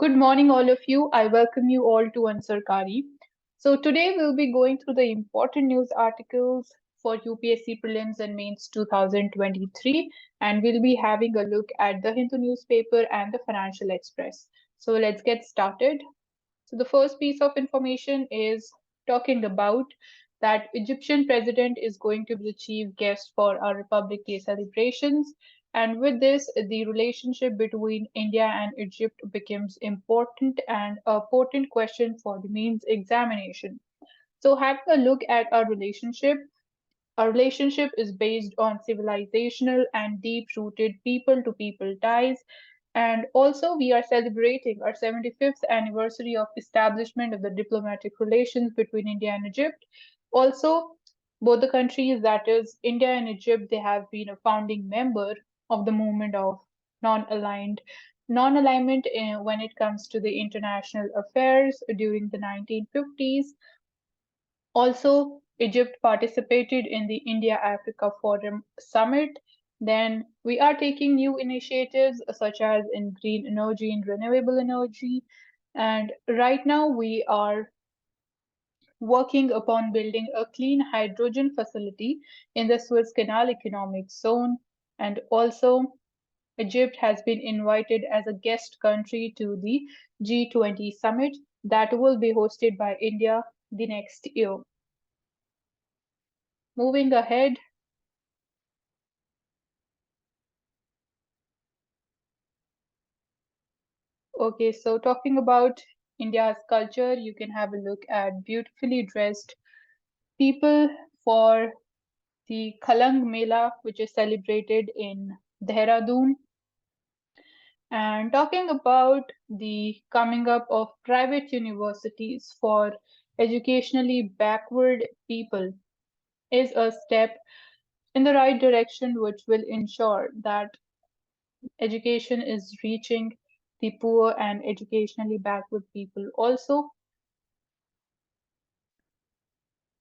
Good morning, all of you. I welcome you all to Ansarkari. So, today we'll be going through the important news articles for UPSC Prelims and Mains 2023, and we'll be having a look at the Hindu newspaper and the Financial Express. So, let's get started. So, the first piece of information is talking about that Egyptian president is going to be the chief guest for our Republic Day celebrations. And with this, the relationship between India and Egypt becomes important and a potent question for the mains examination. So, having a look at our relationship is based on civilizational and deep rooted people to people ties. And also, we are celebrating our 75th anniversary of establishment of the diplomatic relations between India and Egypt. Also, both the countries, that is India and Egypt, they have been a founding member of the movement of non-aligned non-alignment when it comes to the international affairs during the 1950s. Also, Egypt participated in the India-Africa Forum Summit. Then we are taking new initiatives such as in green energy and renewable energy. And right now we are working upon building a clean hydrogen facility in the Suez Canal Economic Zone. And also, Egypt has been invited as a guest country to the G20 summit that will be hosted by India the next year. Moving ahead, okay, so talking about India's culture, you can have a look at beautifully dressed people for the Khalang Mela, which is celebrated in Dehradun. And talking about the coming up of private universities for educationally backward people is a step in the right direction, which will ensure that education is reaching the poor and educationally backward people also.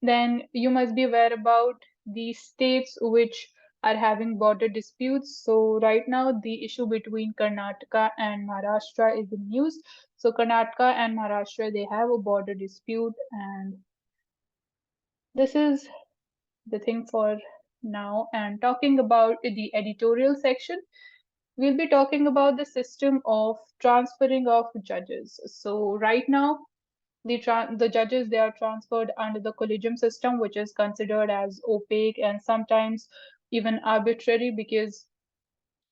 Then you must be aware about the states which are having border disputes. So right now the issue between Karnataka and Maharashtra is in news. So Karnataka and Maharashtra, they have a border dispute, and this is the thing for now. And talking about the editorial section, we'll be talking about the system of transferring of judges. So right now, the judges, they are transferred under the collegium system, which is considered as opaque and sometimes even arbitrary, because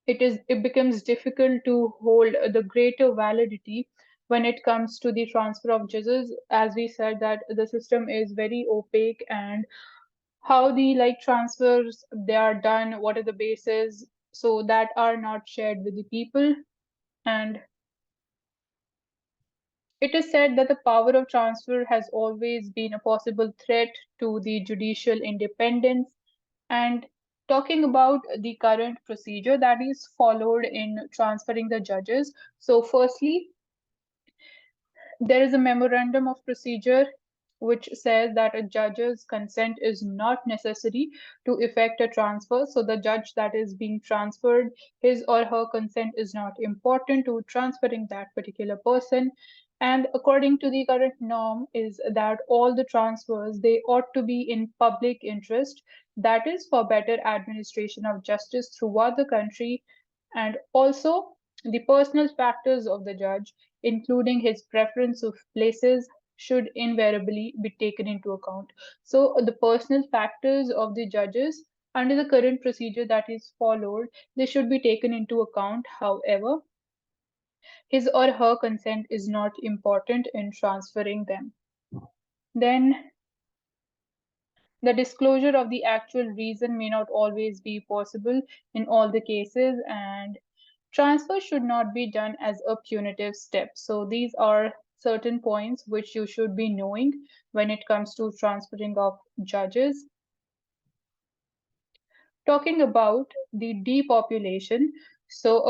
it becomes difficult to hold the greater validity when it comes to the transfer of judges. As we said, that the system is very opaque, and how the like transfers they are done, what are the bases, so that are not shared with the people. And it is said that the power of transfer has always been a possible threat to the judicial independence. And talking about the current procedure that is followed in transferring the judges. So, firstly, there is a memorandum of procedure which says that a judge's consent is not necessary to effect a transfer. So, the judge that is being transferred, his or her consent is not important to transferring that particular person. And according to the current norm, is that all the transfers they ought to be in public interest, that is for better administration of justice throughout the country. And also the personal factors of the judge, including his preference of places, should invariably be taken into account. So, the personal factors of the judges under the current procedure that is followed, they should be taken into account. However, his or her consent is not important in transferring them. Then, the disclosure of the actual reason may not always be possible in all the cases, and transfer should not be done as a punitive step. So these are certain points which you should be knowing when it comes to transferring of judges. Talking about the depopulation, so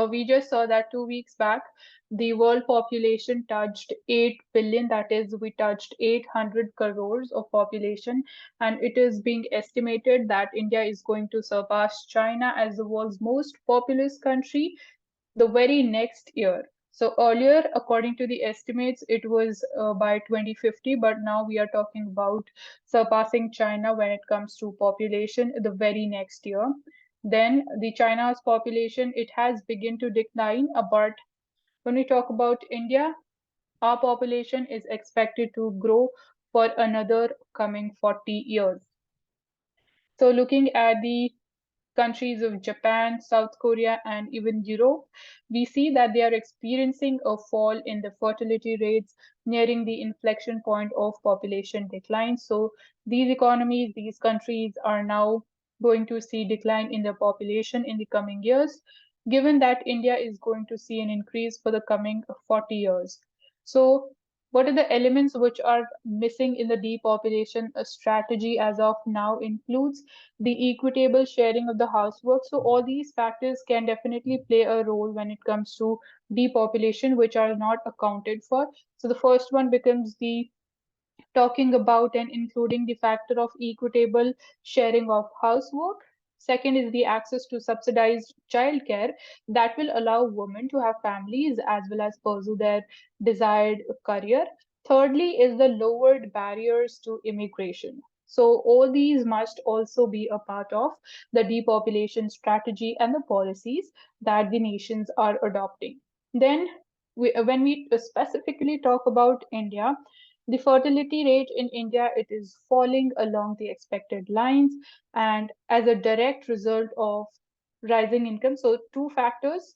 we just saw that 2 weeks back, the world population touched 8 billion, that is, we touched 800 crores of population, and it is being estimated that India is going to surpass China as the world's most populous country the very next year. So earlier, according to the estimates, it was by 2050, but now we are talking about surpassing China when it comes to population the very next year. Then the China's population, it has begun to decline, but when we talk about India, our population is expected to grow for another coming 40 years. So looking at the countries of Japan, South Korea, and even Europe, we see that they are experiencing a fall in the fertility rates, nearing the inflection point of population decline. So these economies, these countries are now going to see decline in their population in the coming years, given that India is going to see an increase for the coming 40 years. So what are the elements which are missing in the depopulation strategy as of now includes the equitable sharing of the housework. So all these factors can definitely play a role when it comes to depopulation, which are not accounted for. So the first one becomes the talking about and including the factor of equitable sharing of housework. Second is the access to subsidized childcare that will allow women to have families as well as pursue their desired career. Thirdly is the lowered barriers to immigration. So all these must also be a part of the depopulation strategy and the policies that the nations are adopting. Then when we specifically talk about India, the fertility rate in India, it is falling along the expected lines and as a direct result of rising income. So two factors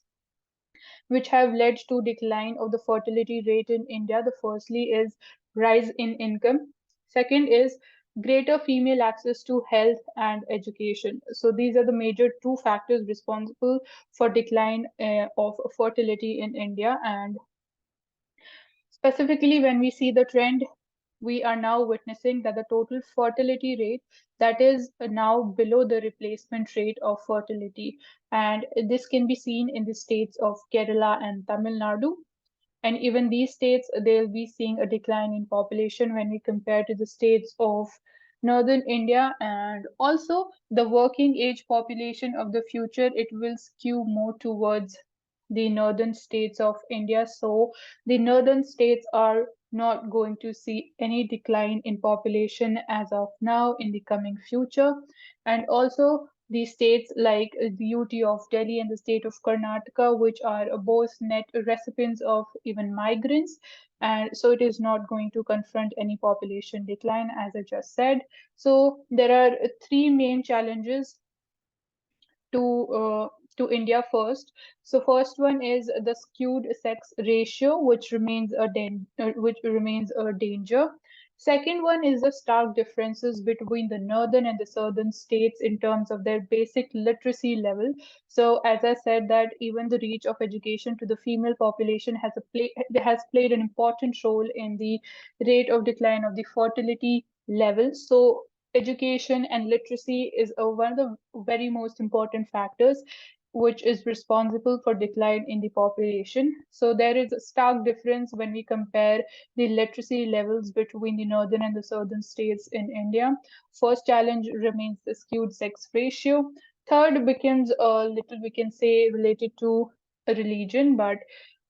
which have led to decline of the fertility rate in India. The firstly is rise in income. Second is greater female access to health and education. So these are the major two factors responsible for decline of fertility in India. And specifically, when we see the trend, we are now witnessing that the total fertility rate that is now below the replacement rate of fertility. And this can be seen in the states of Kerala and Tamil Nadu. And even these states, they'll be seeing a decline in population when we compare to the states of northern India. And also the working age population of the future, it will skew more towards the northern states of India. So the northern states are not going to see any decline in population as of now in the coming future. And also the states like the UT of Delhi and the state of Karnataka, which are both net recipients of even migrants. And so it is not going to confront any population decline, as I just said. So there are three main challenges to to India first. So first one is the skewed sex ratio, which remains a danger. Second one is the stark differences between the northern and the southern states in terms of their basic literacy level. So as I said that even the reach of education to the female population has played an important role in the rate of decline of the fertility level. So education and literacy is one of the very most important factors which is responsible for decline in the population. So there is a stark difference when we compare the literacy levels between the northern and the southern states in India. First challenge remains the skewed sex ratio. Third becomes a little, we can say, related to a religion, but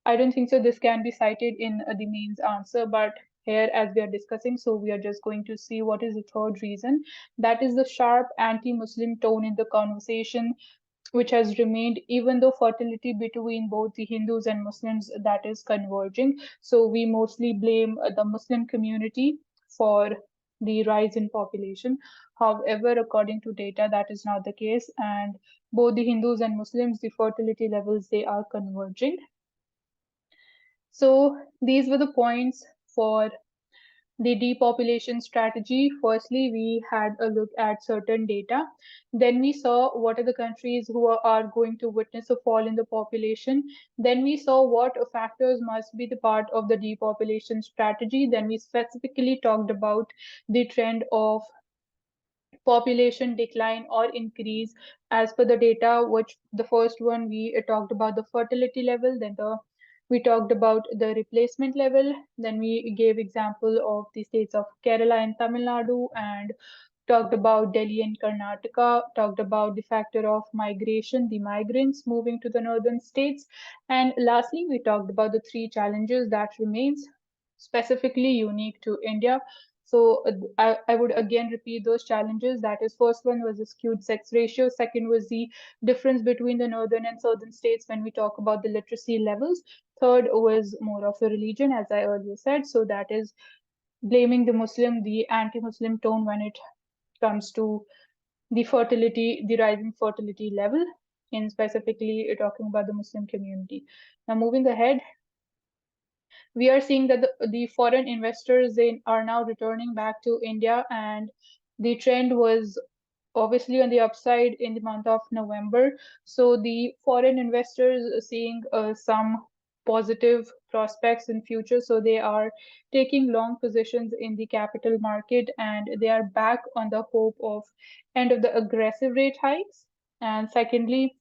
I don't think so. This can be cited in the mains answer, but here, as we are discussing, so we are just going to see what is the third reason. That is the sharp anti-Muslim tone in the conversation, which has remained even though fertility between both the Hindus and Muslims that is converging. So we mostly blame the Muslim community for the rise in population. However, according to data, that is not the case, and both the Hindus and Muslims, the fertility levels they are converging. So these were the points for the depopulation strategy. Firstly, we had a look at certain data. Then we saw what are the countries who are going to witness a fall in the population. Then we saw what factors must be the part of the depopulation strategy. Then we specifically talked about the trend of population decline or increase as per the data, which the first one we talked about the fertility level, then we talked about the replacement level, then we gave example of the states of Kerala and Tamil Nadu, and talked about Delhi and Karnataka, talked about the factor of migration, the migrants moving to the northern states, and lastly, we talked about the three challenges that remains specifically unique to India. So I would again repeat those challenges. That is, first one was the skewed sex ratio. Second was the difference between the northern and southern states when we talk about the literacy levels. Third was more of a religion, as I earlier said. So that is blaming the Muslim, the anti-Muslim tone when it comes to the fertility, the rising fertility level, in specifically talking about the Muslim community. Now, moving ahead, we are seeing that the foreign investors are now returning back to India, and the trend was obviously on the upside in the month of November. So the foreign investors are seeing some positive prospects in future. So they are taking long positions in the capital market, and they are back on the hope of end of the aggressive rate hikes. And secondly,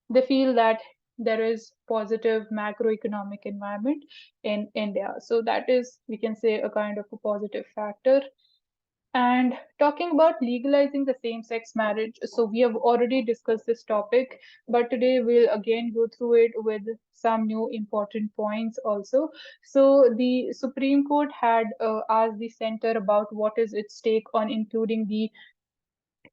they feel that there is positive macroeconomic environment in India. So that is, we can say, a kind of a positive factor. And talking about legalizing the same sex marriage, so we have already discussed this topic, but today we'll again go through it with some new important points also. So, the Supreme Court had asked the center about what is its take on including the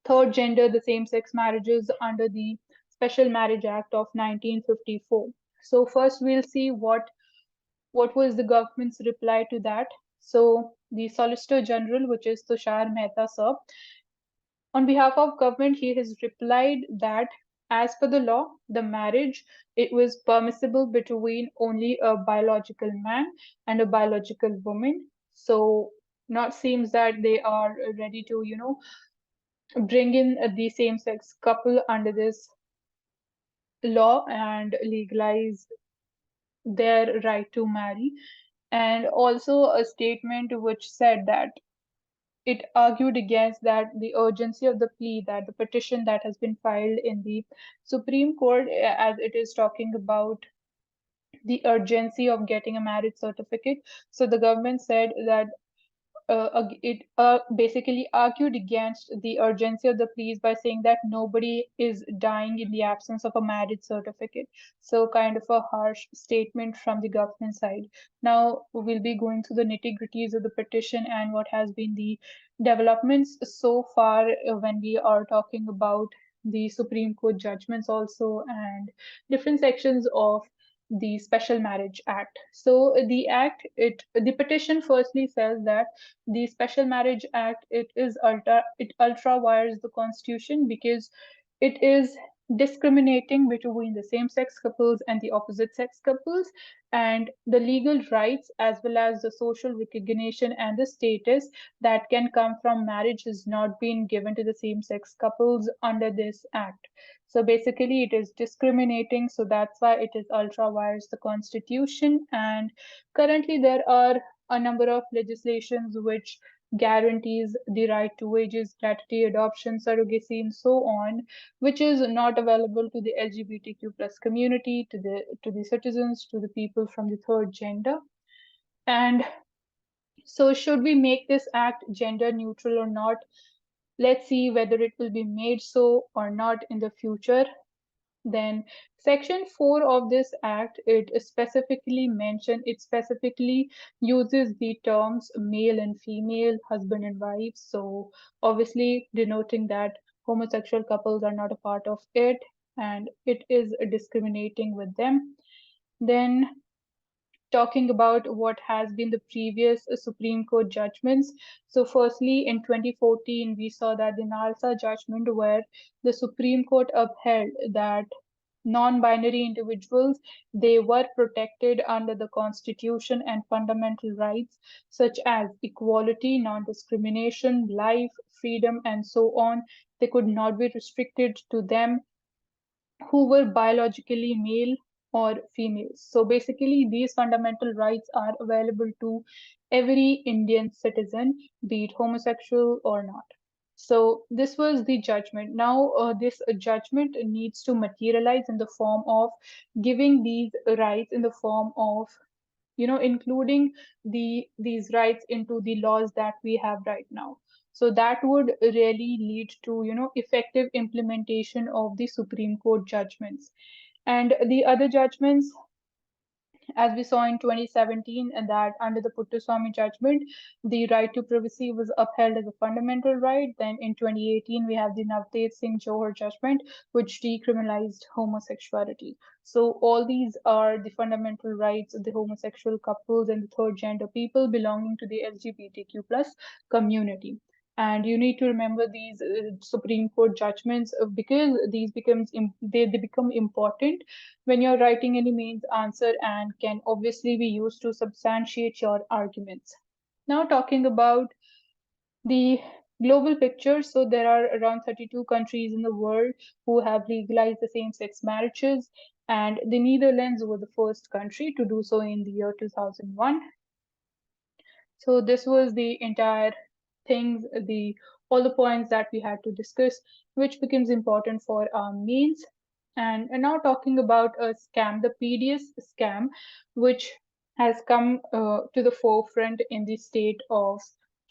third gender, the same sex marriages under the Special Marriage Act of 1954. So, first we'll see what was the government's reply to that. So, the Solicitor General, which is Tushar Mehta sir, on behalf of government, he has replied that as per the law, the marriage it was permissible between only a biological man and a biological woman. So not seems that they are ready to, bring in the same-sex couple under this law and legalize their right to marry. And also a statement which said that it argued against that the urgency of the plea, that the petition that has been filed in the Supreme Court, as it is talking about the urgency of getting a marriage certificate. So the government said that it basically argued against the urgency of the pleas by saying that nobody is dying in the absence of a marriage certificate. So, kind of a harsh statement from the government side. Now, we'll be going through the nitty gritties of the petition and what has been the developments so far when we are talking about the Supreme Court judgments also and different sections of the Special Marriage Act. So the petition firstly says that the Special Marriage Act it ultra wires the Constitution because it is discriminating between the same sex couples and the opposite sex couples, and the legal rights as well as the social recognition and the status that can come from marriage has not been given to the same sex couples under this act. So basically it is discriminating, so that's why it is ultra wires the Constitution. And currently there are a number of legislations which guarantees the right to wages, gratuity, adoption, surrogacy, and so on, which is not available to the LGBTQ plus community, to the citizens, to the people from the third gender. And so, should we make this act gender neutral or not? Let's see whether it will be made so or not in the future. Then section 4 of this act, it specifically uses the terms male and female, husband and wife. So obviously denoting that homosexual couples are not a part of it and it is discriminating with them. Then talking about what has been the previous Supreme Court judgments. So, firstly, in 2014, we saw that the NALSA judgment, where the Supreme Court upheld that non-binary individuals they were protected under the Constitution and fundamental rights such as equality, non-discrimination, life, freedom, and so on. They could not be restricted to them who were biologically male or female. So basically, these fundamental rights are available to every Indian citizen, be it homosexual or not. So this was the judgment. Now, this judgment needs to materialize in the form of giving these rights in the form of including these rights into the laws that we have right now. So that would really lead to, effective implementation of the Supreme Court judgments. And the other judgments, as we saw in 2017, and that under the Puttaswamy judgment, the right to privacy was upheld as a fundamental right. Then in 2018, we have the Navdev Singh Johar judgment, which decriminalized homosexuality. So all these are the fundamental rights of the homosexual couples and the third gender people belonging to the LGBTQ plus community. And you need to remember these Supreme Court judgments because they become important when you're writing any mains answer and can obviously be used to substantiate your arguments. Now, talking about the global picture, so there are around 32 countries in the world who have legalized the same sex marriages, and the Netherlands were the first country to do so in the year 2001. So this was the entire things, the all the points that we had to discuss, which becomes important for our means. And now talking about a scam, the PDS scam, which has come to the forefront in the state of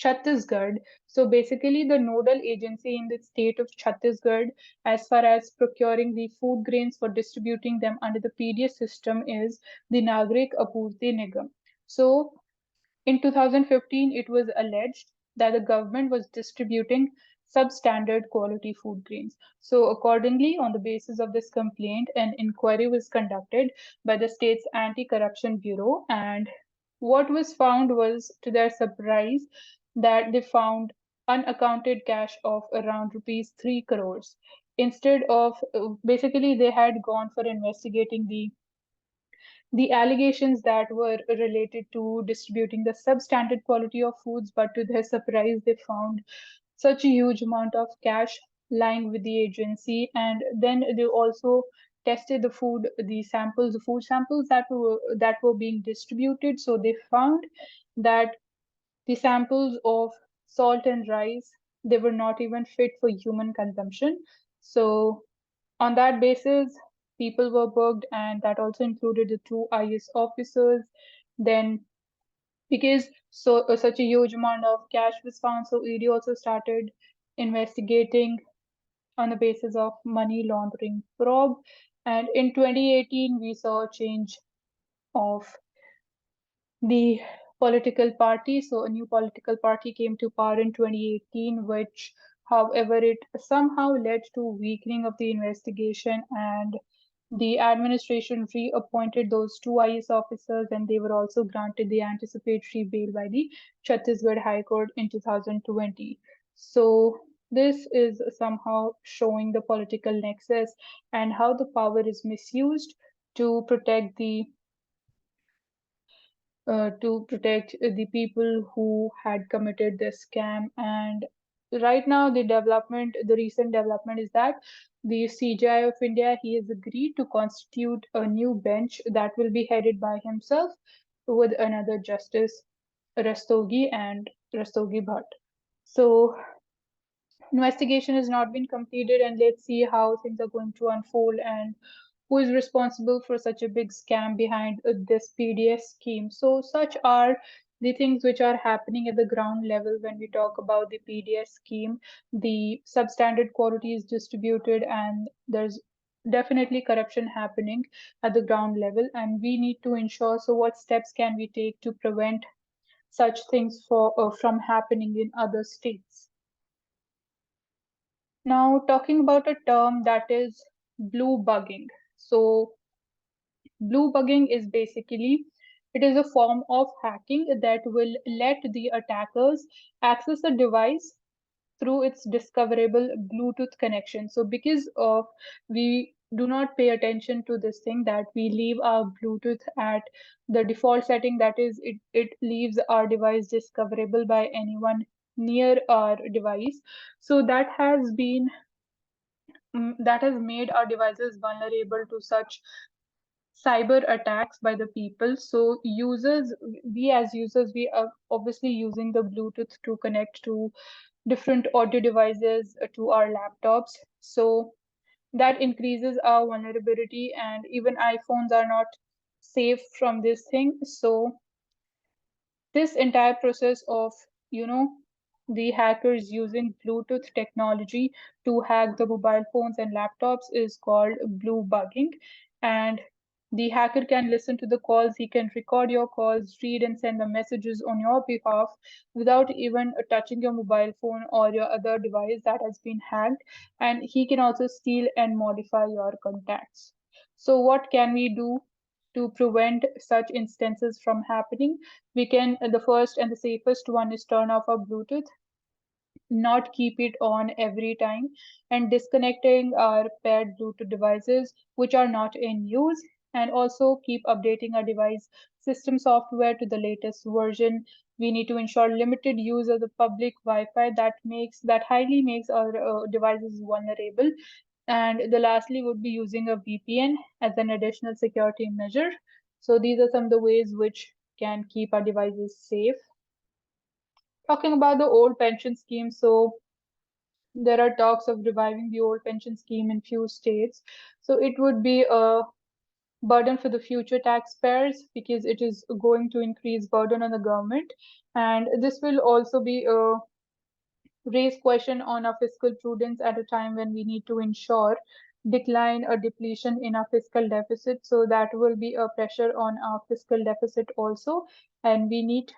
Chhattisgarh. So basically, the nodal agency in the state of Chhattisgarh, as far as procuring the food grains for distributing them under the PDS system, is the Nagrik Apurti Nigam. So in 2015, it was alleged that the government was distributing substandard quality food grains. So, accordingly, on the basis of this complaint, an inquiry was conducted by the state's Anti Corruption Bureau. And what was found was, to their surprise, that they found unaccounted cash of around rupees 3 crores. Instead of basically, they had gone for investigating the allegations that were related to distributing the substandard quality of foods, but to their surprise, they found such a huge amount of cash lying with the agency. And then they also tested the food samples that were being distributed. So they found that the samples of salt and rice, they were not even fit for human consumption. So on that basis, people were booked, and that also included the two IS officers. Then, because such a huge amount of cash was found, so ED also started investigating on the basis of money laundering probe. And in 2018, we saw a change of the political party. So a new political party came to power in 2018, which, however, it somehow led to weakening of the investigation, and the administration reappointed those two IS officers, and they were also granted the anticipatory bail by the Chhattisgarh High Court in 2020. So this is somehow showing the political nexus and how the power is misused to protect the people who had committed this scam. And right now, the recent development is that the CJI of India, he has agreed to constitute a new bench that will be headed by himself with another justice, Rastogi and Rastogi Bhatt. So investigation has not been completed, and let's see how things are going to unfold and who is responsible for such a big scam behind this PDS scheme. So, such are the things which are happening at the ground level when we talk about the PDS scheme. The substandard quality is distributed, and there's definitely corruption happening at the ground level, and we need to ensure. So, what steps can we take to prevent such things from happening in other states? Now, talking about a term that is blue bugging. So, blue bugging is basically it is a form of hacking that will let the attackers access a device through its discoverable Bluetooth connection. So because of we do not pay attention to this thing that we leave our Bluetooth at the default setting, that is it leaves our device discoverable by anyone near our device. So that has made our devices vulnerable to such cyber attacks by the people. So we as users, we are obviously using the Bluetooth to connect to different audio devices to our laptops. So that increases our vulnerability, and even iPhones are not safe from this thing. So this entire process of, you know, the hackers using Bluetooth technology to hack the mobile phones and laptops is called blue bugging. And the hacker can listen to the calls, he can record your calls, read and send the messages on your behalf without even touching your mobile phone or your other device that has been hacked. And he can also steal and modify your contacts. So, what can we do to prevent such instances from happening? We can, the first and the safest one is turn off our Bluetooth, not keep it on every time, and disconnecting our paired Bluetooth devices which are not in use, and also keep updating our device system software to the latest version. We need to ensure limited use of the public Wi-Fi that highly makes our devices vulnerable. And the lastly would be using a VPN as an additional security measure. So these are some of the ways which can keep our devices safe. Talking about the old pension scheme, so there are talks of reviving the old pension scheme in few states. So it would be a burden for the future taxpayers because it is going to increase burden on the government. And this will also be a raise question on our fiscal prudence at a time when we need to ensure decline or depletion in our fiscal deficit. So that will be a pressure on our fiscal deficit also. And we need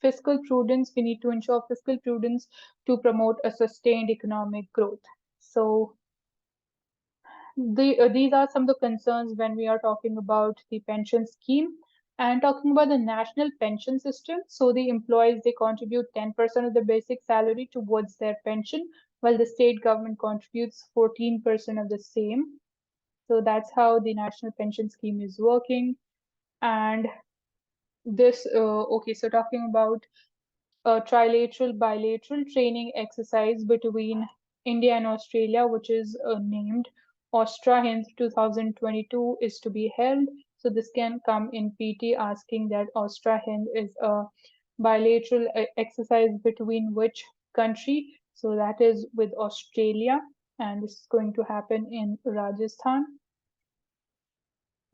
fiscal prudence. We need to ensure fiscal prudence to promote a sustained economic growth. So these are some of the concerns when we are talking about the pension scheme. And talking about the national pension system, so the employees they contribute 10% of the basic salary towards their pension, while the state government contributes 14% of the same. So that's how the national pension scheme is working. And okay, so talking about a trilateral bilateral training exercise between India and Australia, which is named Austra Hind 2022, is to be held. So this can come in PT asking that Austra Hind is a bilateral exercise between which country? So that is with Australia, and this is going to happen in Rajasthan.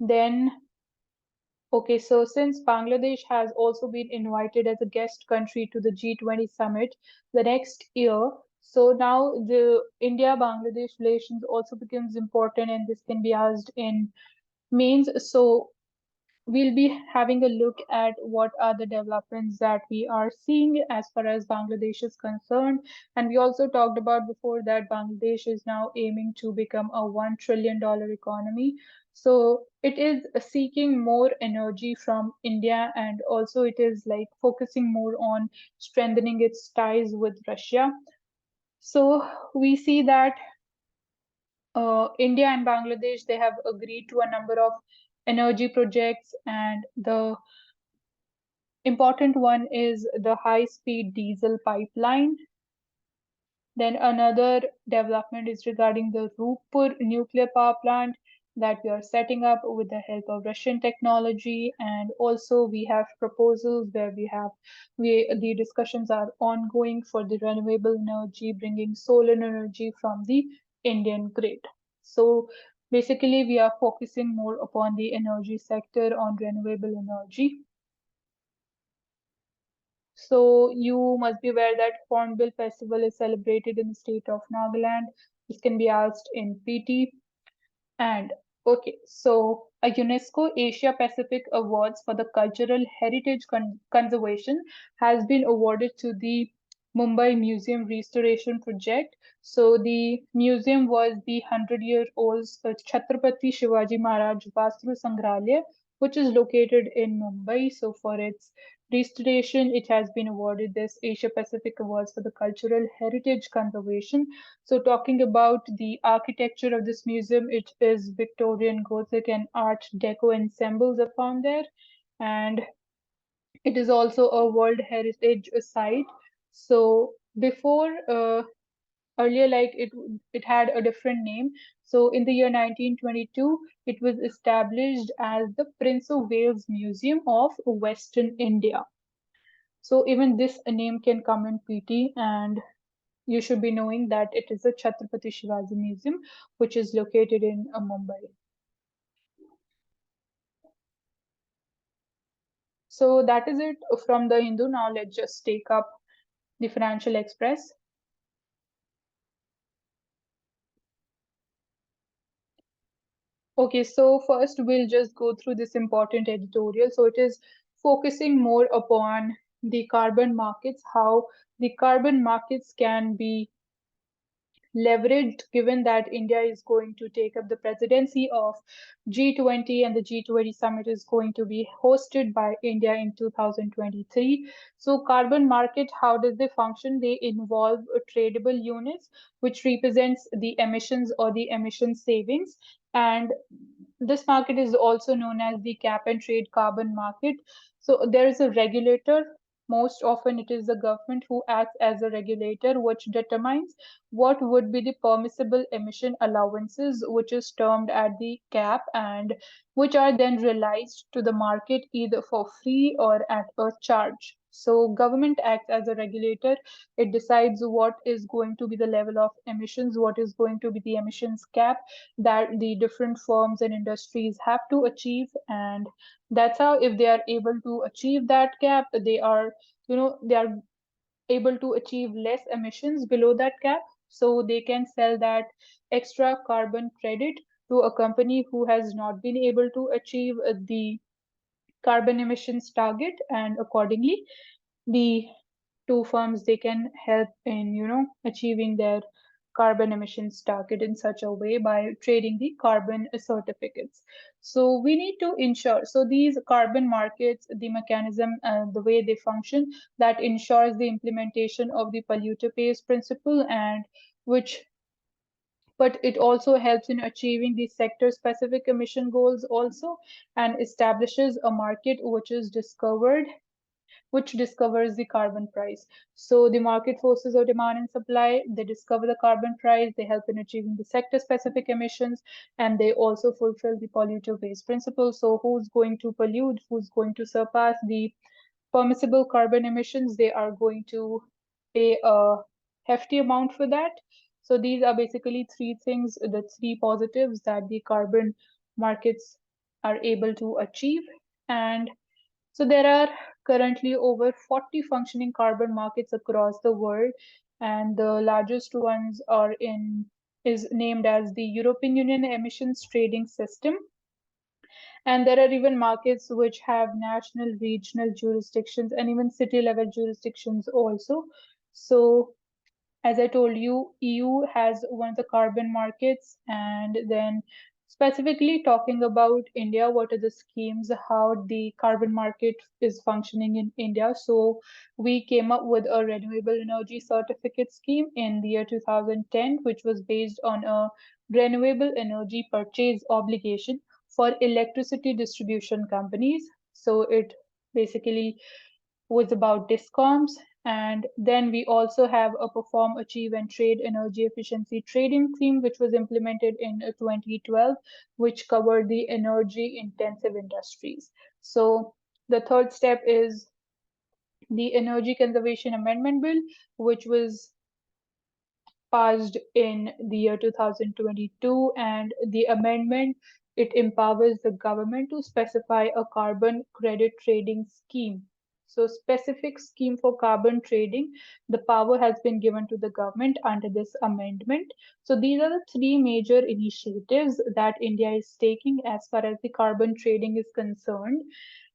Then okay, so since Bangladesh has also been invited as a guest country to the G20 summit the next year, so now the India-Bangladesh relations also becomes important, and this can be asked in mains. So we'll be having a look at what are the developments that we are seeing as far as Bangladesh is concerned. And we also talked about before that Bangladesh is now aiming to become a $1 trillion economy. So it is seeking more energy from India, and also it is like focusing more on strengthening its ties with Russia. So we see that India and Bangladesh they have agreed to a number of energy projects, and the important one is the high speed diesel pipeline. Then another development is regarding the Rupur nuclear power plant that we are setting up with the help of Russian technology. And also we have proposals where the discussions are ongoing for the renewable energy, bringing solar energy from the Indian grid. So basically we are focusing more upon the energy sector on renewable energy. So you must be aware that Hornbill Festival is celebrated in the state of Nagaland. This can be asked in PT. And okay, so a UNESCO Asia Pacific Awards for the Cultural Heritage Conservation has been awarded to the Mumbai Museum Restoration Project. So the museum was the 100-year-old Chhatrapati Shivaji Maharaj Vastu Sangrahalaya, which is located in Mumbai. So for its restoration, it has been awarded this Asia Pacific Awards for the Cultural Heritage Conservation. So talking about the architecture of this museum, it is Victorian Gothic and Art Deco ensembles are found there. And it is also a World Heritage Site. So before, earlier, like it had a different name. So in the year 1922, it was established as the Prince of Wales Museum of Western India. So even this name can come in PT, and you should be knowing that it is a Chhatrapati Shivaji Museum, which is located in Mumbai. So that is it from the Hindu. Now let's just take up the Financial Express. Okay, so first we'll just go through this important editorial. So it is focusing more upon the carbon markets, how the carbon markets can be leveraged given that India is going to take up the presidency of G20 and the G20 summit is going to be hosted by India in 2023. So carbon market, how does they function? They involve tradable units which represents the emissions or the emission savings, and this market is also known as the cap and trade carbon market. So there is a regulator. Most often it is the government who acts as a regulator which determines what would be the permissible emission allowances, which is termed at the cap, and which are then realized to the market either for free or at a charge. So government acts as a regulator. It decides what is going to be the level of emissions, what is going to be the emissions cap that the different firms and industries have to achieve, and that's how if they are able to achieve that cap, they are, they are able to achieve less emissions below that cap, so they can sell that extra carbon credit to a company who has not been able to achieve the carbon emissions target, and accordingly the two firms, they can help in achieving their carbon emissions target in such a way by trading the carbon certificates. So we need to ensure, so these carbon markets, the mechanism, the way they function, that ensures the implementation of the polluter pays principle, and which, but it also helps in achieving the sector specific emission goals also, and establishes a market which discovers the carbon price. So the market forces of demand and supply, they discover the carbon price, they help in achieving the sector specific emissions, and they also fulfill the polluter pays principle. So who's going to pollute, who's going to surpass the permissible carbon emissions, they are going to pay a hefty amount for that. So these are basically three things, the three positives that the carbon markets are able to achieve. And so there are currently over 40 functioning carbon markets across the world, and the largest ones are in is named as the European Union Emissions Trading System. And there are even markets which have national, regional jurisdictions, and even city level jurisdictions also. So as I told you, EU has one of the carbon markets, and then specifically talking about India, what are the schemes, how the carbon market is functioning in India. So we came up with a renewable energy certificate scheme in the year 2010, which was based on a renewable energy purchase obligation for electricity distribution companies. So it basically was about discoms. And then we also have a perform, achieve, and trade energy efficiency trading theme, which was implemented in 2012, which covered the energy intensive industries. So the third step is the Energy Conservation Amendment Bill, which was passed in the year 2022, and the amendment, it empowers the government to specify a carbon credit trading scheme. So specific scheme for carbon trading, the power has been given to the government under this amendment. So these are the three major initiatives that India is taking as far as the carbon trading is concerned.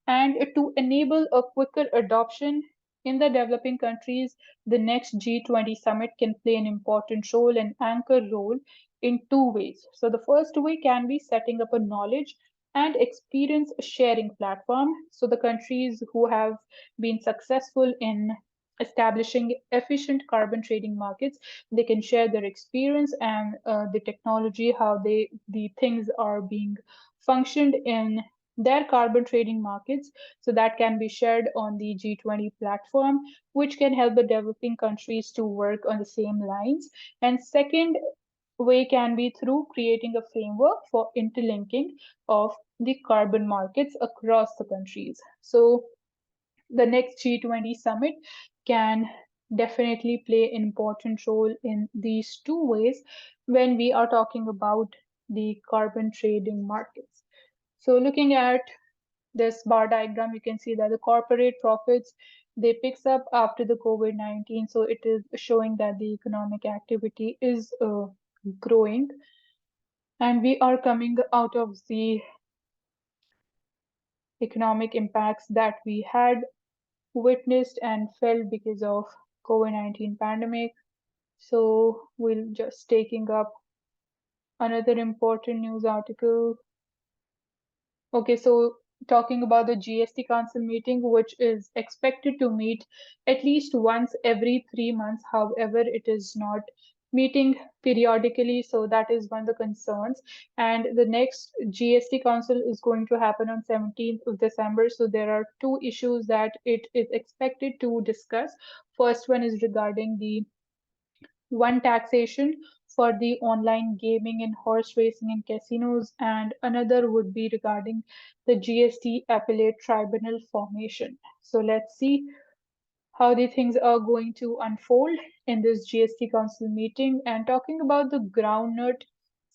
And to enable a quicker adoption in the developing countries, the next G20 summit can play an important role and anchor role in two ways. So the first way can be setting up a knowledge and experience sharing platform. So the countries who have been successful in establishing efficient carbon trading markets, they can share their experience and the technology, how the things are being functioned in their carbon trading markets. So that can be shared on the G20 platform, which can help the developing countries to work on the same lines. And second way can be through creating a framework for interlinking of the carbon markets across the countries. So the next G20 summit can definitely play an important role in these two ways when we are talking about the carbon trading markets. So looking at this bar diagram, you can see that the corporate profits they picks up after the COVID-19. So it is showing that the economic activity is growing, and we are coming out of the economic impacts that we had witnessed and felt because of COVID-19 pandemic. So we'll just taking up another important news article. Okay, so talking about the GST Council meeting, which is expected to meet at least once every 3 months. However, it is not meeting periodically, so that is one of the concerns. And the next GST Council is going to happen on 17th of December. So there are two issues that it is expected to discuss. First one is regarding the one taxation for the online gaming and horse racing in casinos, and another would be regarding the GST appellate tribunal formation. So let's see how the things are going to unfold in this GST Council meeting. And talking about the groundnut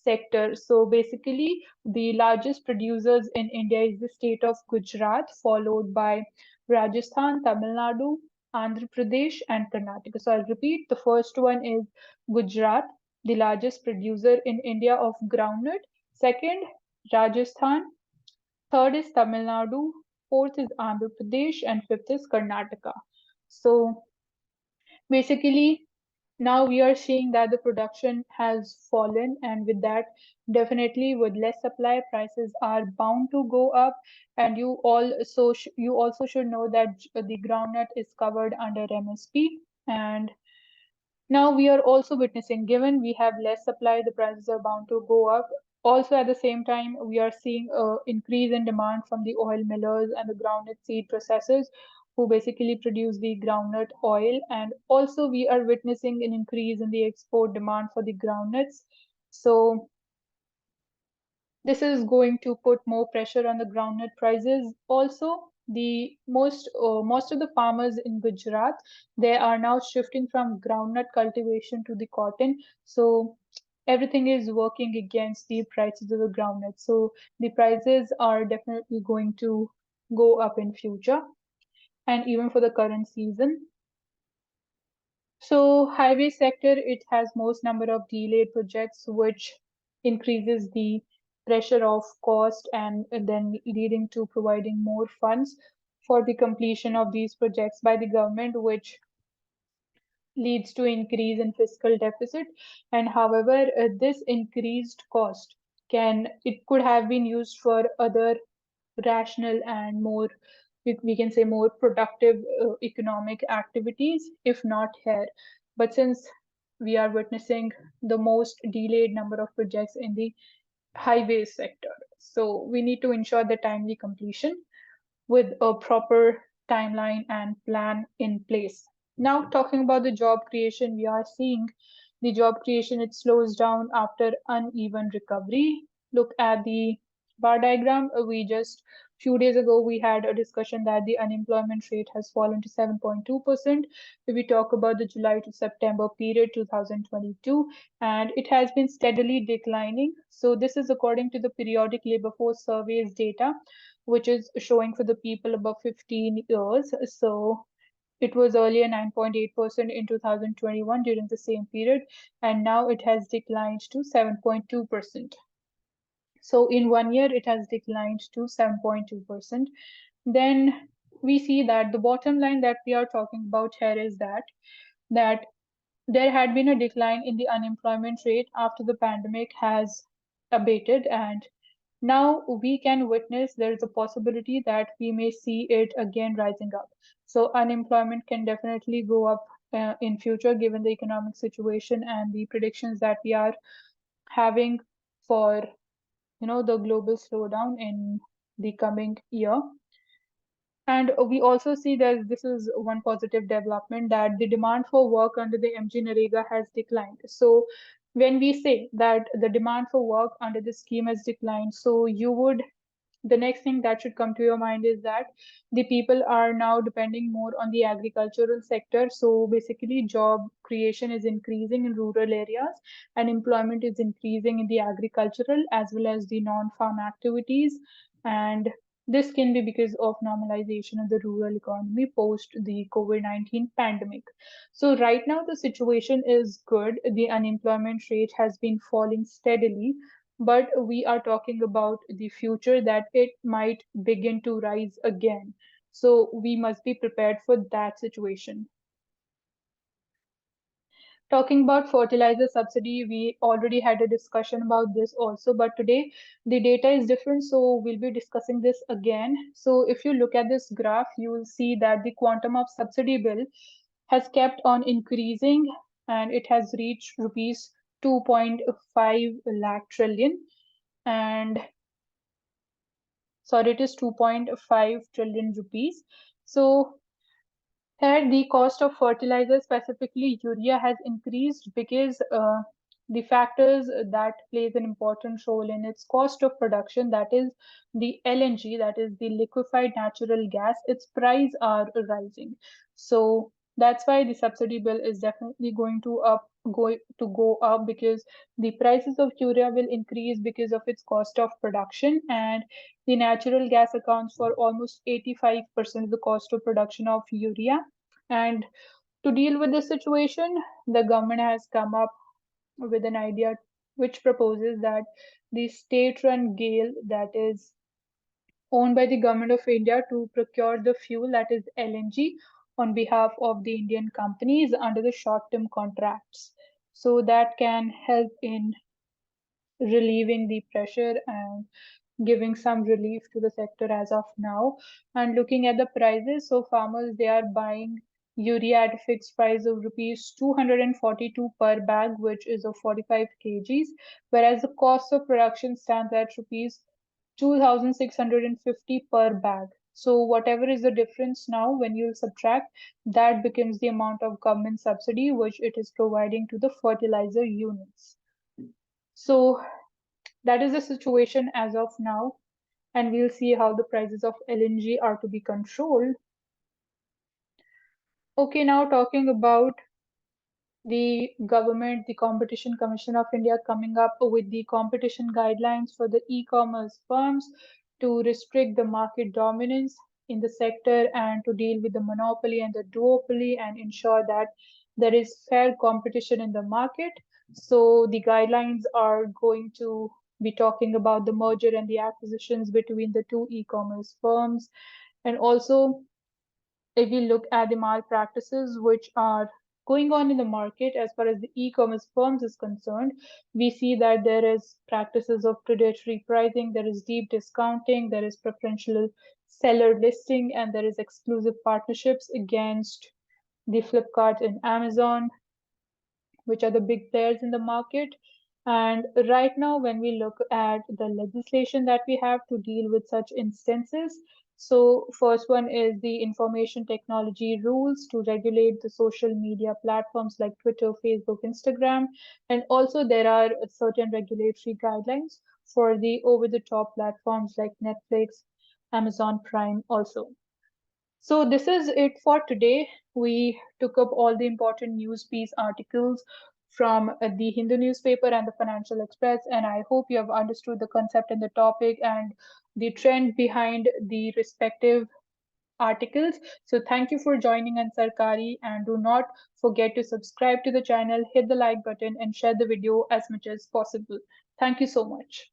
sector, so basically the largest producers in India is the state of Gujarat, followed by Rajasthan, Tamil Nadu, Andhra Pradesh, and Karnataka. So I'll repeat: the first one is Gujarat, the largest producer in India of groundnut. Second, Rajasthan. Third is Tamil Nadu. Fourth is Andhra Pradesh, and fifth is Karnataka. So basically, now we are seeing that the production has fallen, and with that, definitely with less supply, prices are bound to go up. And you also should know that the groundnut is covered under MSP. And now we are also witnessing, given we have less supply, the prices are bound to go up. Also, at the same time, we are seeing an increase in demand from the oil millers and the groundnut seed processors who basically produce the groundnut oil. And also, we are witnessing an increase in the export demand for the groundnuts. So this is going to put more pressure on the groundnut prices. Also, the most of the farmers in Gujarat, they are now shifting from groundnut cultivation to the cotton. So everything is working against the prices of the groundnut. So the prices are definitely going to go up in future and even for the current season. So highway sector, it has most number of delayed projects, which increases the pressure of cost and then leading to providing more funds for the completion of these projects by the government, which leads to increase in fiscal deficit. And however, this increased cost it could have been used for other rational and more, we can say, more productive economic activities, if not here. But since we are witnessing the most delayed number of projects in the highways sector, so we need to ensure the timely completion with a proper timeline and plan in place. Now, talking about the job creation, we are seeing the job creation, it slows down after uneven recovery. Look at the bar diagram. We just few days ago we had a discussion that the unemployment rate has fallen to 7.2%. If we talk about the July to September period 2022, and it has been steadily declining. So this is according to the periodic labor force surveys data, which is showing for the people above 15 years. So it was earlier 9.8% in 2021 during the same period, and now it has declined to 7.2%. So in 1 year, it has declined to 7.2%. Then we see that the bottom line that we are talking about here is that there had been a decline in the unemployment rate after the pandemic has abated, and now we can witness there is a possibility that we may see it again rising up. So unemployment can definitely go up in future given the economic situation and the predictions that we are having for the global slowdown in the coming year. And we also see that this is one positive development, that the demand for work under the MG Narega has declined. So when we say that the demand for work under the scheme has declined, so the next thing that should come to your mind is that the people are now depending more on the agricultural sector. So basically, job creation is increasing in rural areas and employment is increasing in the agricultural as well as the non farm activities. And This can be because of normalization of the rural economy post the COVID-19 pandemic. So, right now, the situation is good. The unemployment rate has been falling steadily, but we are talking about the future that it might begin to rise again. So, we must be prepared for that situation. Talking about fertilizer subsidy, we already had a discussion about this also, but today the data is different, so we'll be discussing this again. So if you look at this graph, you will see that the quantum of subsidy bill has kept on increasing and it has reached rupees 2.5 lakh trillion, and sorry, it is 2.5 trillion rupees. So here, the cost of fertilizer, specifically urea, has increased because the factors that plays an important role in its cost of production, that is the LNG, that is the liquefied natural gas, its price are rising. So that's why the subsidy bill is definitely going to go up because the prices of urea will increase because of its cost of production, and the natural gas accounts for almost 85% of the cost of production of urea. And to deal with this situation, the government has come up with an idea which proposes that the state run GAIL, that is owned by the government of India, to procure the fuel, that is LNG, on behalf of the Indian companies under the short term contracts. So that can help in relieving the pressure and giving some relief to the sector as of now. And looking at the prices, so farmers, they are buying urea at a fixed price of rupees 242 per bag, which is of 45 kgs, whereas the cost of production stands at rupees 2650 per bag. So whatever is the difference now, when you subtract, that becomes the amount of government subsidy which it is providing to the fertilizer units. So that is the situation as of now, and we'll see how the prices of LNG are to be controlled. Okay, now talking about the government, the Competition Commission of India coming up with the competition guidelines for the e-commerce firms to restrict the market dominance in the sector and to deal with the monopoly and the duopoly and ensure that there is fair competition in the market. So the guidelines are going to be talking about the merger and the acquisitions between the two e-commerce firms, and also if we look at the malpractices which are going on in the market as far as the e-commerce firms is concerned, we see that there is practices of predatory pricing, there is deep discounting, there is preferential seller listing, and there is exclusive partnerships against the Flipkart and Amazon, which are the big players in the market. And right now, when we look at the legislation that we have to deal with such instances, so first one is the information technology rules to regulate the social media platforms like Twitter, Facebook, Instagram. And also there are certain regulatory guidelines for the over-the-top platforms like Netflix, Amazon Prime also. So this is it for today. We took up all the important news piece articles from the Hindu newspaper and the Financial Express, and I hope you have understood the concept and the topic and the trend behind the respective articles. So thank you for joining Ansarkari, and do not forget to subscribe to the channel, hit the like button, and share the video as much as possible. Thank you so much.